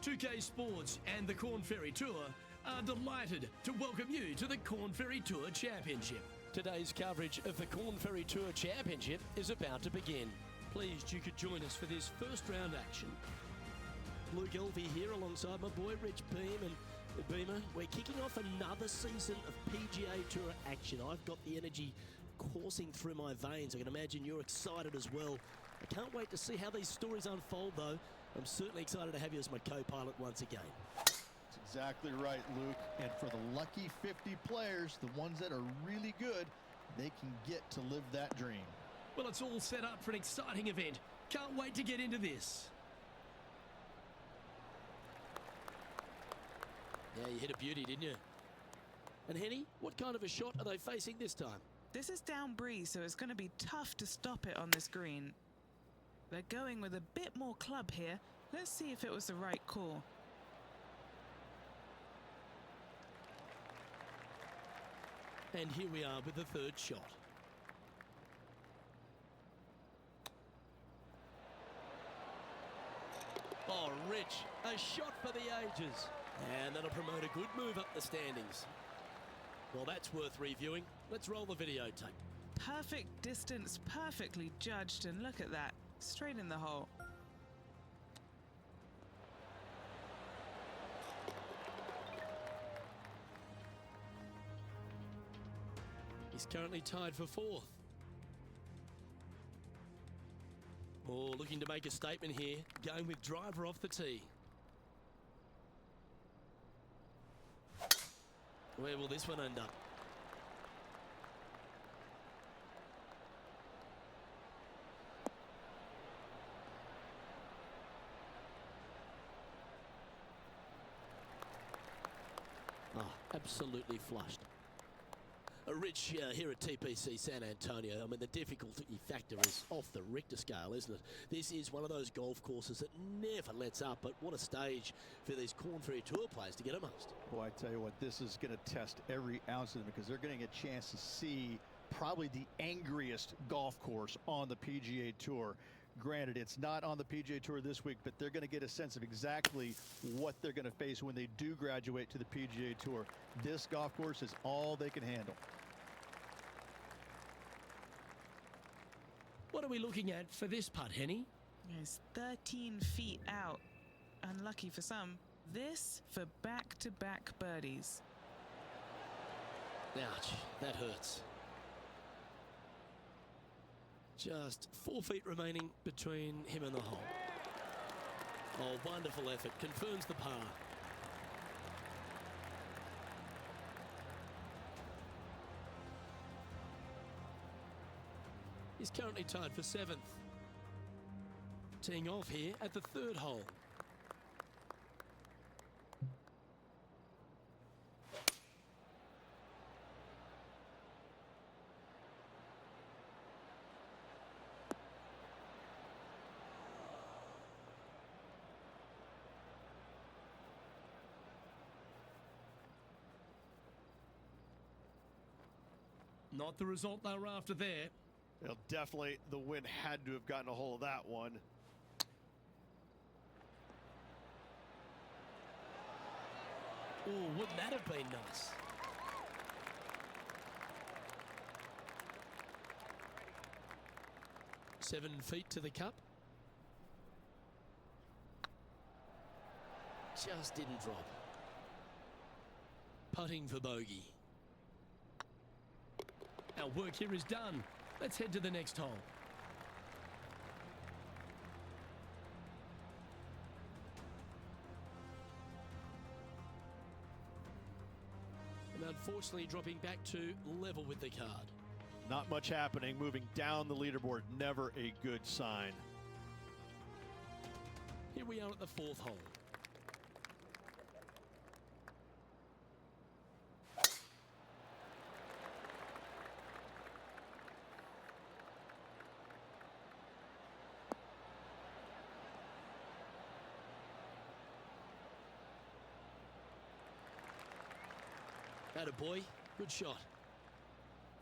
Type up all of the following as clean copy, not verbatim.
2K Sports and the Korn Ferry Tour are delighted to welcome you to the Korn Ferry Tour Championship. Today's coverage of the Korn Ferry Tour Championship is about to begin. Pleased you could join us for this first round action. Luke Elvey here alongside my boy Rich Beamer. We're kicking off another season of PGA Tour action. I've got the energy coursing through my veins. I can imagine you're excited as well. I can't wait to see how these stories unfold though. I'm certainly excited to have you as my co-pilot once again. That's exactly right, Luke. And for the lucky 50 players, the ones that are really good, they can get to live that dream. Well, it's all set up for an exciting event. Can't wait to get into this. Yeah, you hit a beauty, didn't you? And Henny, what kind of a shot are they facing this time? This is down breeze, so it's going to be tough to stop it on this green. They're going with a bit more club here. Let's see if it was the right call. And here we are with the third shot. Oh, Rich, a shot for the ages. And that'll promote a good move up the standings. Well, that's worth reviewing. Let's roll the videotape. Perfect distance, perfectly judged, and look at that. Straight in the hole. He's currently tied for fourth. Oh, looking to make a statement here, going with driver off the tee. Where will this one end up? Oh, absolutely flushed. Rich here at TPC San Antonio. I mean, the difficulty factor is off the Richter scale, isn't it? This is one of those golf courses that never lets up, but what a stage for these Korn Ferry Tour players to get amongst. Boy, I tell you what, this is going to test every ounce of them because they're getting a chance to see probably the angriest golf course on the PGA Tour. Granted, it's not on the PGA Tour this week, but they're going to get a sense of exactly what they're going to face when they do graduate to the PGA Tour. This golf course is all they can handle. What are we looking at for this putt, Henny? It's 13 feet out. Unlucky for some. This for back-to-back birdies. Ouch, that hurts. Just 4 feet remaining between him and the hole. Oh, wonderful effort. Confirms the par. He's currently tied for 7th. Teeing off here at the 3rd hole. Not the result they were after there. Well, definitely the wind had to have gotten a hold of that one. Oh, wouldn't that have been nice? Seven feet to the cup. Just didn't drop. Putting for bogey. Our work here is done. Let's head to the next hole. And unfortunately dropping back to level with the card. Not much happening, moving down the leaderboard, never a good sign. Here we are at the 4th hole. Attaboy, good shot.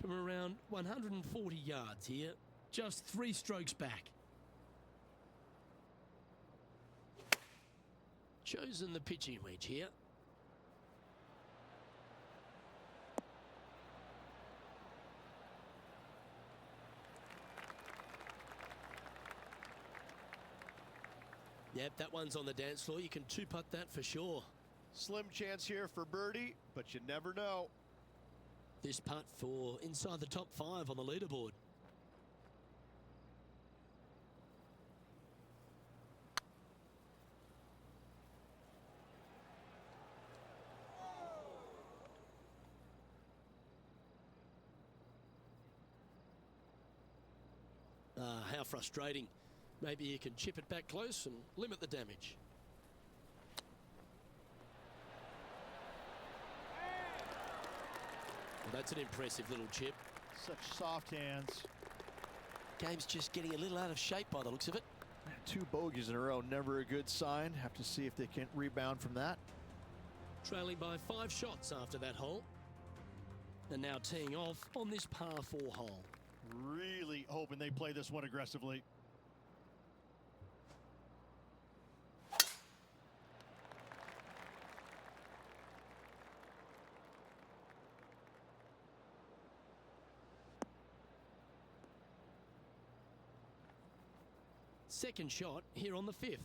From around 140 yards here, just 3 strokes back. chosen the pitching wedge here. Yep, that one's on the dance floor. You can two-putt that for sure. Slim chance here for birdie, but you never know. This putt for inside the top 5 on the leaderboard. How frustrating. Maybe you can chip it back close and limit the damage. Well, that's an impressive little chip. Such soft hands. Game's just getting a little out of shape by the looks of it. 2 bogeys in a row, never a good sign. Have to see if they can rebound from that. Trailing by 5 shots after that hole. And now teeing off on this par 4 hole. Really hoping they play this one aggressively. Second shot here on the 5th.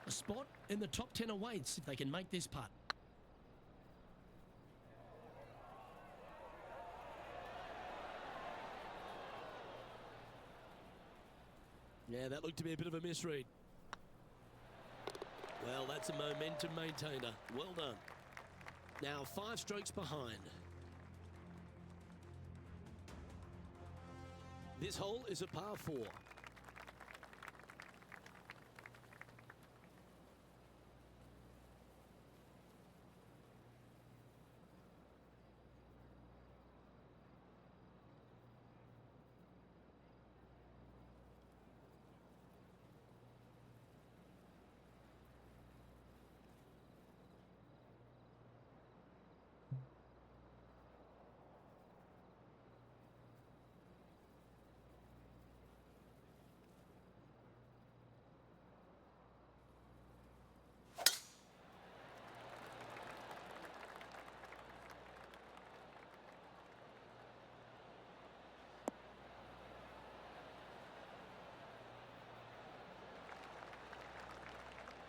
A spot in the top 10 awaits if they can make this putt. Yeah, that looked to be a bit of a misread. Well, that's a momentum maintainer. Well done. Now 5 strokes behind. This hole is a par 4.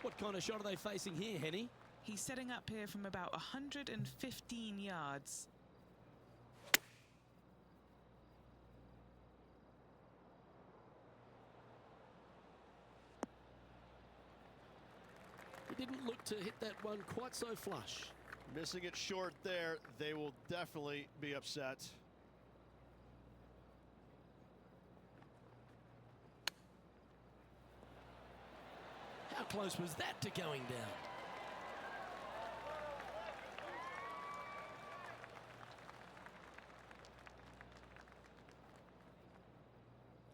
What kind of shot are they facing here, Henny? He's setting up here from about 115 yards. He didn't look to hit that one quite so flush. Missing it short there. They will definitely be upset. How close was that to going down?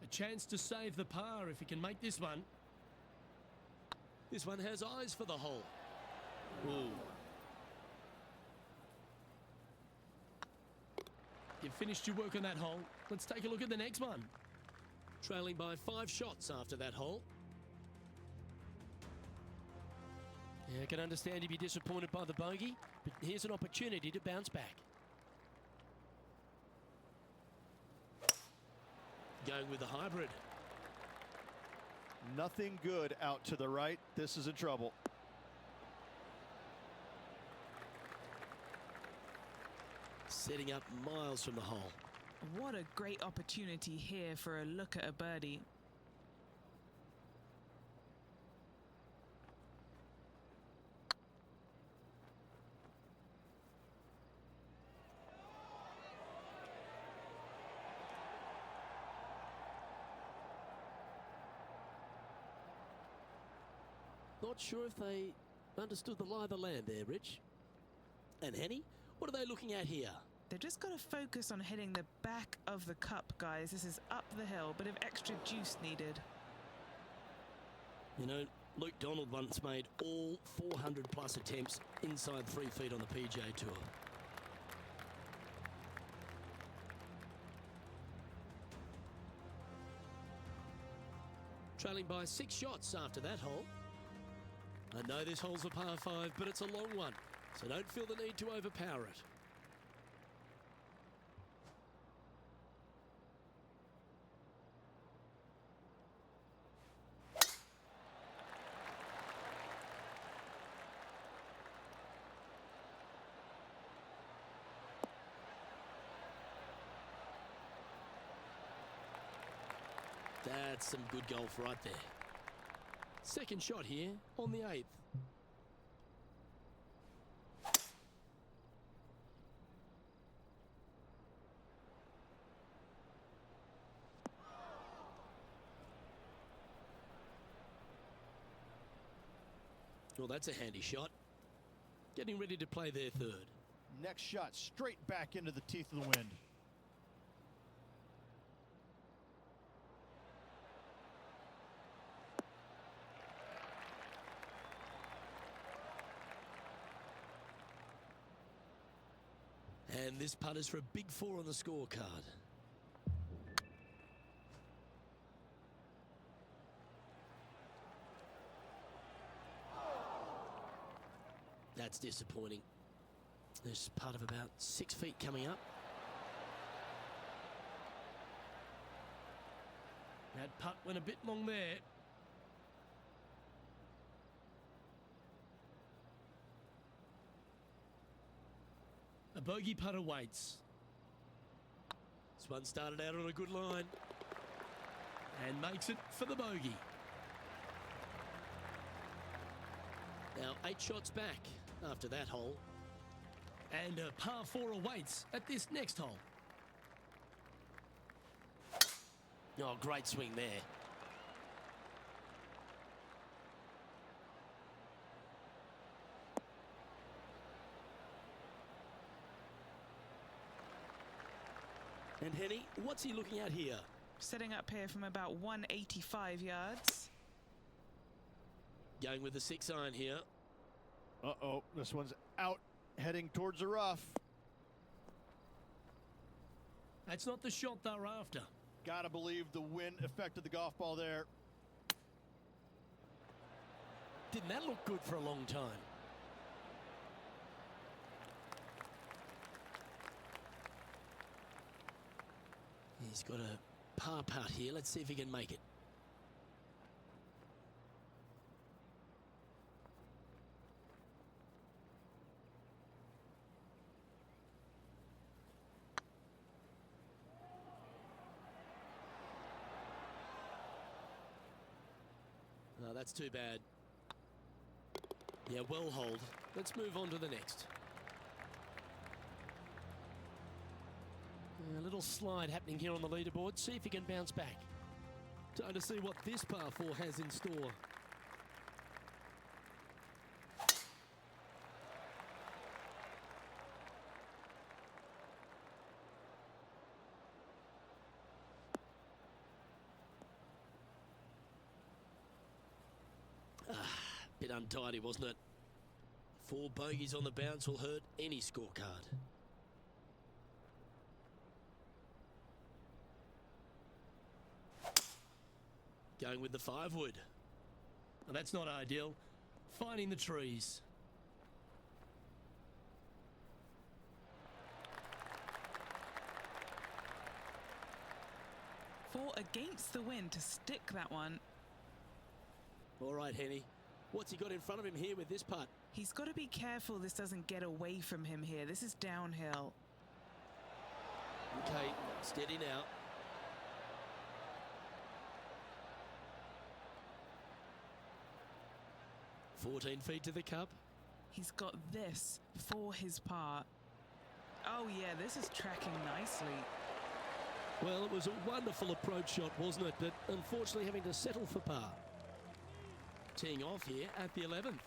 A chance to save the par if he can make this one. This one has eyes for the hole. Ooh. You've finished your work on that hole. Let's take a look at the next one. Trailing by 5 shots after that hole. Yeah, I can understand you'd be disappointed by the bogey, but here's an opportunity to bounce back. Going with the hybrid. Nothing good out to the right. This is in trouble. Setting up miles from the hole. What a great opportunity here for a look at a birdie. Not sure if they understood the lie of the land there, Rich. And Henny, what are they looking at here? They've just got to focus on hitting the back of the cup, guys. This is up the hill, bit of extra juice needed. You know, Luke Donald once made all 400 plus attempts inside 3 feet on the PGA Tour. Trailing by 6 shots after that hole. I know this hole's a par 5, but it's a long one, so don't feel the need to overpower it. That's some good golf right there. Second shot here on the 8th. Well, that's a handy shot. Getting ready to play their third. Next shot straight back into the teeth of the wind. And this putt is for a big 4 on the scorecard. That's disappointing. There's a putt of about 6 feet coming up. That putt went a bit long there. A bogey putt awaits. This one started out on a good line and makes it for the bogey. Now 8 shots back after that hole, and a par 4 awaits at this next hole. Oh, great swing there. And Henny, what's he looking at here? Setting up here from about 185 yards. Going with the 6 iron here. Uh-oh, this one's out, heading towards the rough. That's not the shot they're after. Gotta believe the wind affected the golf ball there. Didn't that look good for a long time? He's got a par putt here. Let's see if he can make it. No, that's too bad. Yeah, well hold. Let's move on to the next. A little slide happening here on the leaderboard. See if he can bounce back. Time to see what this par 4 has in store. Bit untidy, wasn't it? 4 bogeys on the bounce will hurt any scorecard. Going with the 5 wood. Well, that's not ideal. Finding the trees. Four against the wind to stick that one. All right, Henny. What's he got in front of him here with this putt? He's got to be careful this doesn't get away from him here. This is downhill. Okay, steady now. "14 feet to the cup." He's got this for his part. Oh yeah, this is tracking nicely. Well, it was a wonderful approach shot, wasn't it? But unfortunately having to settle for par. Teeing off here at the 11th.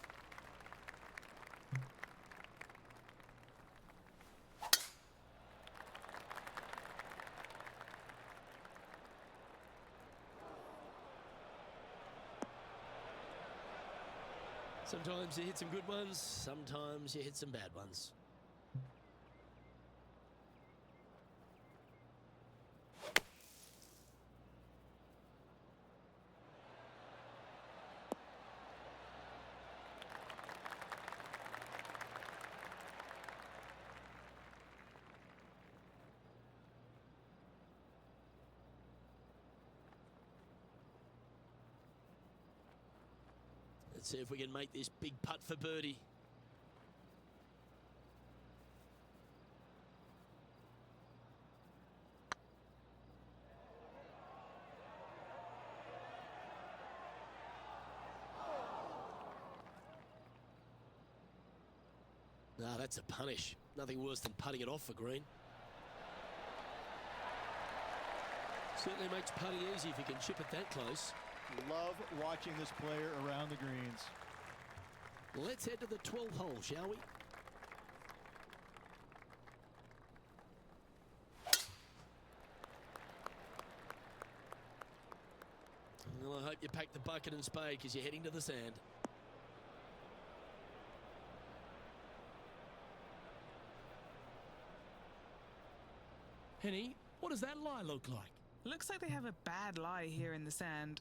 Sometimes you hit some good ones, sometimes you hit some bad ones. Let's see if we can make this big putt for birdie. No, that's a punish. Nothing worse than putting it off for green. Certainly makes putting easy if you can chip it that close. Love watching this player around the greens. Let's head to the 12th hole, shall we? Well, I hope you pack the bucket and spade because you're heading to the sand. Henny, what does that lie look like? Looks like they have a bad lie here in the sand.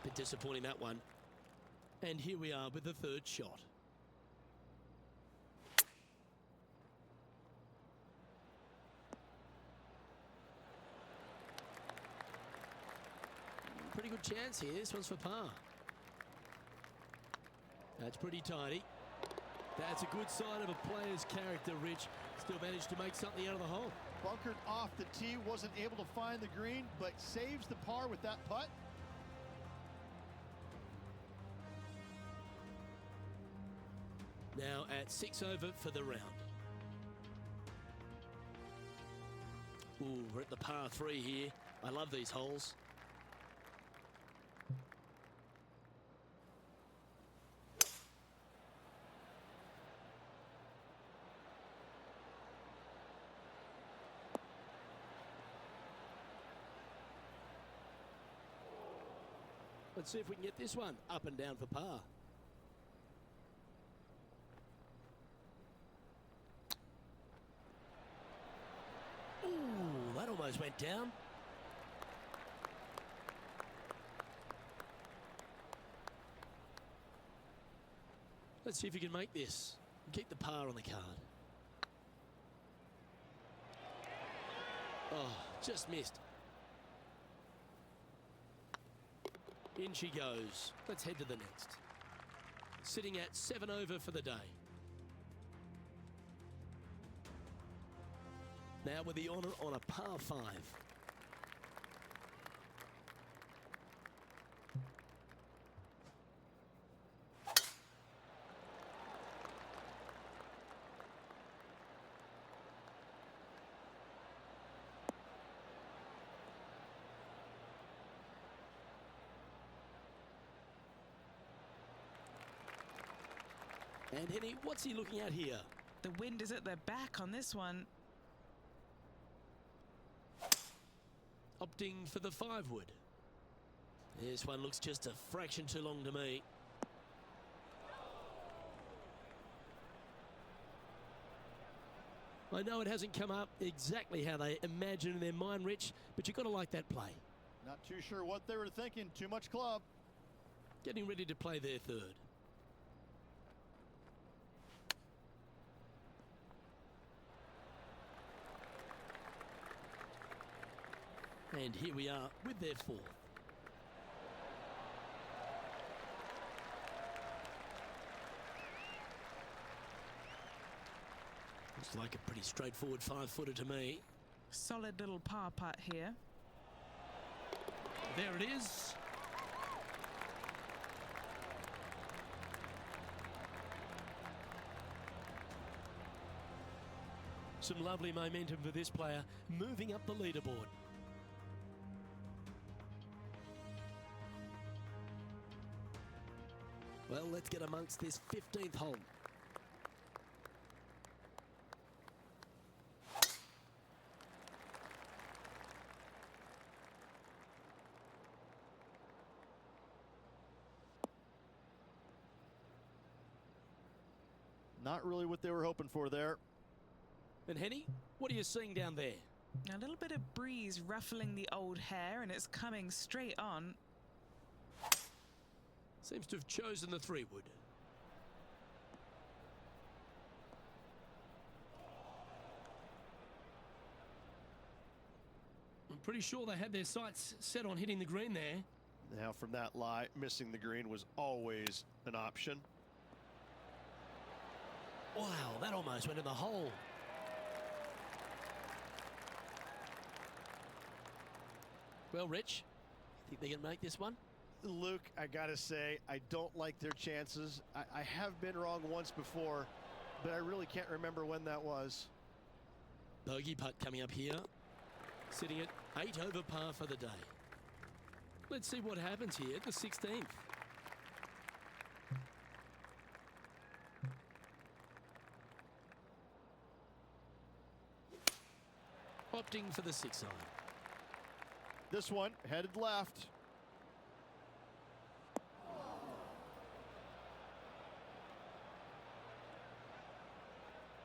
Bit disappointing, that one. And here we are with the third shot. Pretty good chance here. This one's for par. That's pretty tidy. That's a good sign of a player's character, Rich. Still managed to make something out of the hole. Bunkered off the tee, wasn't able to find the green, but saves the par with that putt. Now at 6 over for the round. Ooh, we're at the par 3 here. I love these holes. Let's see if we can get this one up and down for par. Ooh, that almost went down. Let's see if you can make this and keep the par on the card. Oh, just missed. In she goes. Let's head to the next. Sitting at 7 over for the day. Now with the honour on a par 5. And Henny, what's he looking at here? The wind is at their back on this one. Opting for the 5-wood. This one looks just a fraction too long to me. I know it hasn't come up exactly how they imagine in their mind, Rich, but you've got to like that play. Not too sure what they were thinking. Too much club. Getting ready to play their third. And here we are with their fourth. Looks like a pretty straightforward 5-footer to me. Solid little par putt here. There it is. Some lovely momentum for this player, moving up the leaderboard. Well, let's get amongst this 15th hole. Not really what they were hoping for there. And Henny, what are you seeing down there? A little bit of breeze ruffling the old hair, and it's coming straight on. Seems to have chosen the 3-wood. I'm pretty sure they had their sights set on hitting the green there. Now from that lie, missing the green was always an option. Wow, that almost went in the hole. Well, Rich, you think they can make this one? Luke, I gotta say, I don't like their chances. I have been wrong once before, but I really can't remember when that was. Bogey putt coming up here. Sitting at 8 over par for the day. Let's see what happens here at the 16th. Opting for the 6-iron. This one headed left.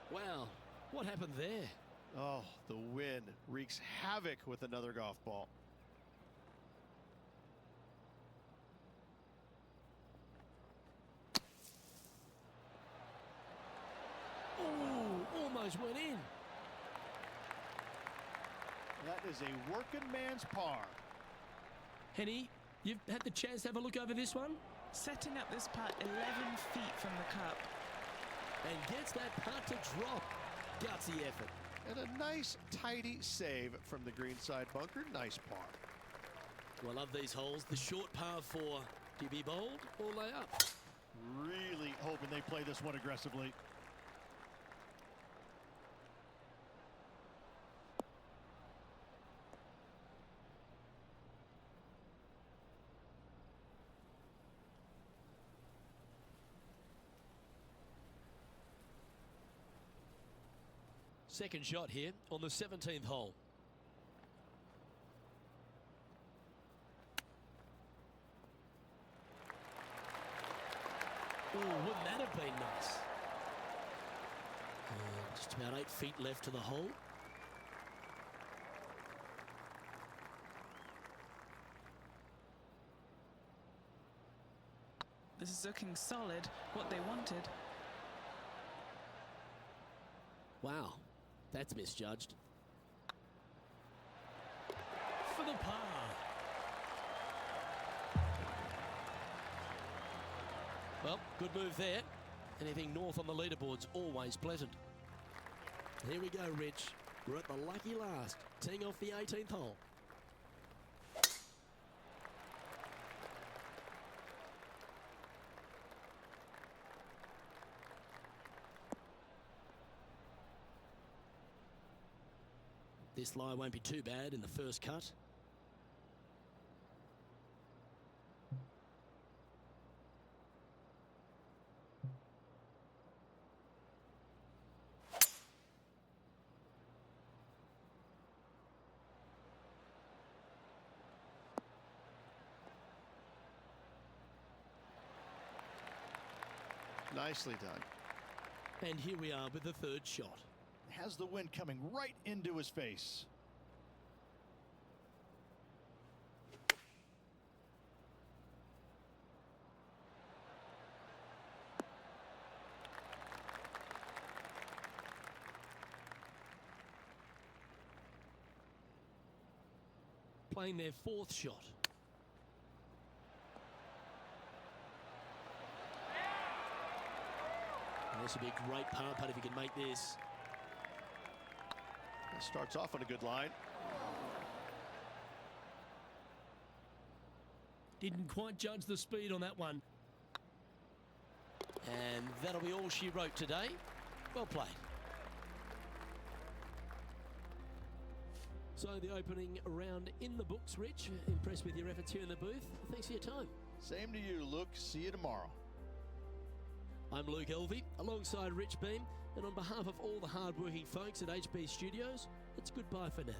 Wow, what happened there? Oh, the wind wreaks havoc with another golf ball. Oh, almost went in. That is a working man's par. Henny, you've had the chance to have a look over this one? Setting up this putt 11 feet from the cup. And gets that putt to drop. Gutsy effort. And a nice, tidy save from the greenside bunker. Nice par. Well, I love these holes. The short par 4. Do you be bold or lay up? Really hoping they play this one aggressively. Second shot here on the 17th hole. Oh, wouldn't that have been nice? Just about 8 feet left to the hole. This is looking solid, what they wanted. Wow, that's misjudged. For the par. Well, good move there. Anything north on the leaderboard's always pleasant. Here we go, Rich. We're at the lucky last, teeing off the 18th hole. This lie won't be too bad in the first cut. Nicely done. And here we are with the third shot. Has the wind coming right into his face. Playing their fourth shot. This would be a great par putt if you can make this. Starts off on a good line. Didn't quite judge the speed on that one. And that'll be all she wrote today. Well played. So the opening round in the books, Rich. Impressed with your efforts here in the booth. Thanks for your time. Same to you, Luke. See you tomorrow. I'm Luke Elvey, alongside Rich Beam, and on behalf of all the hard-working folks at HB Studios, it's goodbye for now.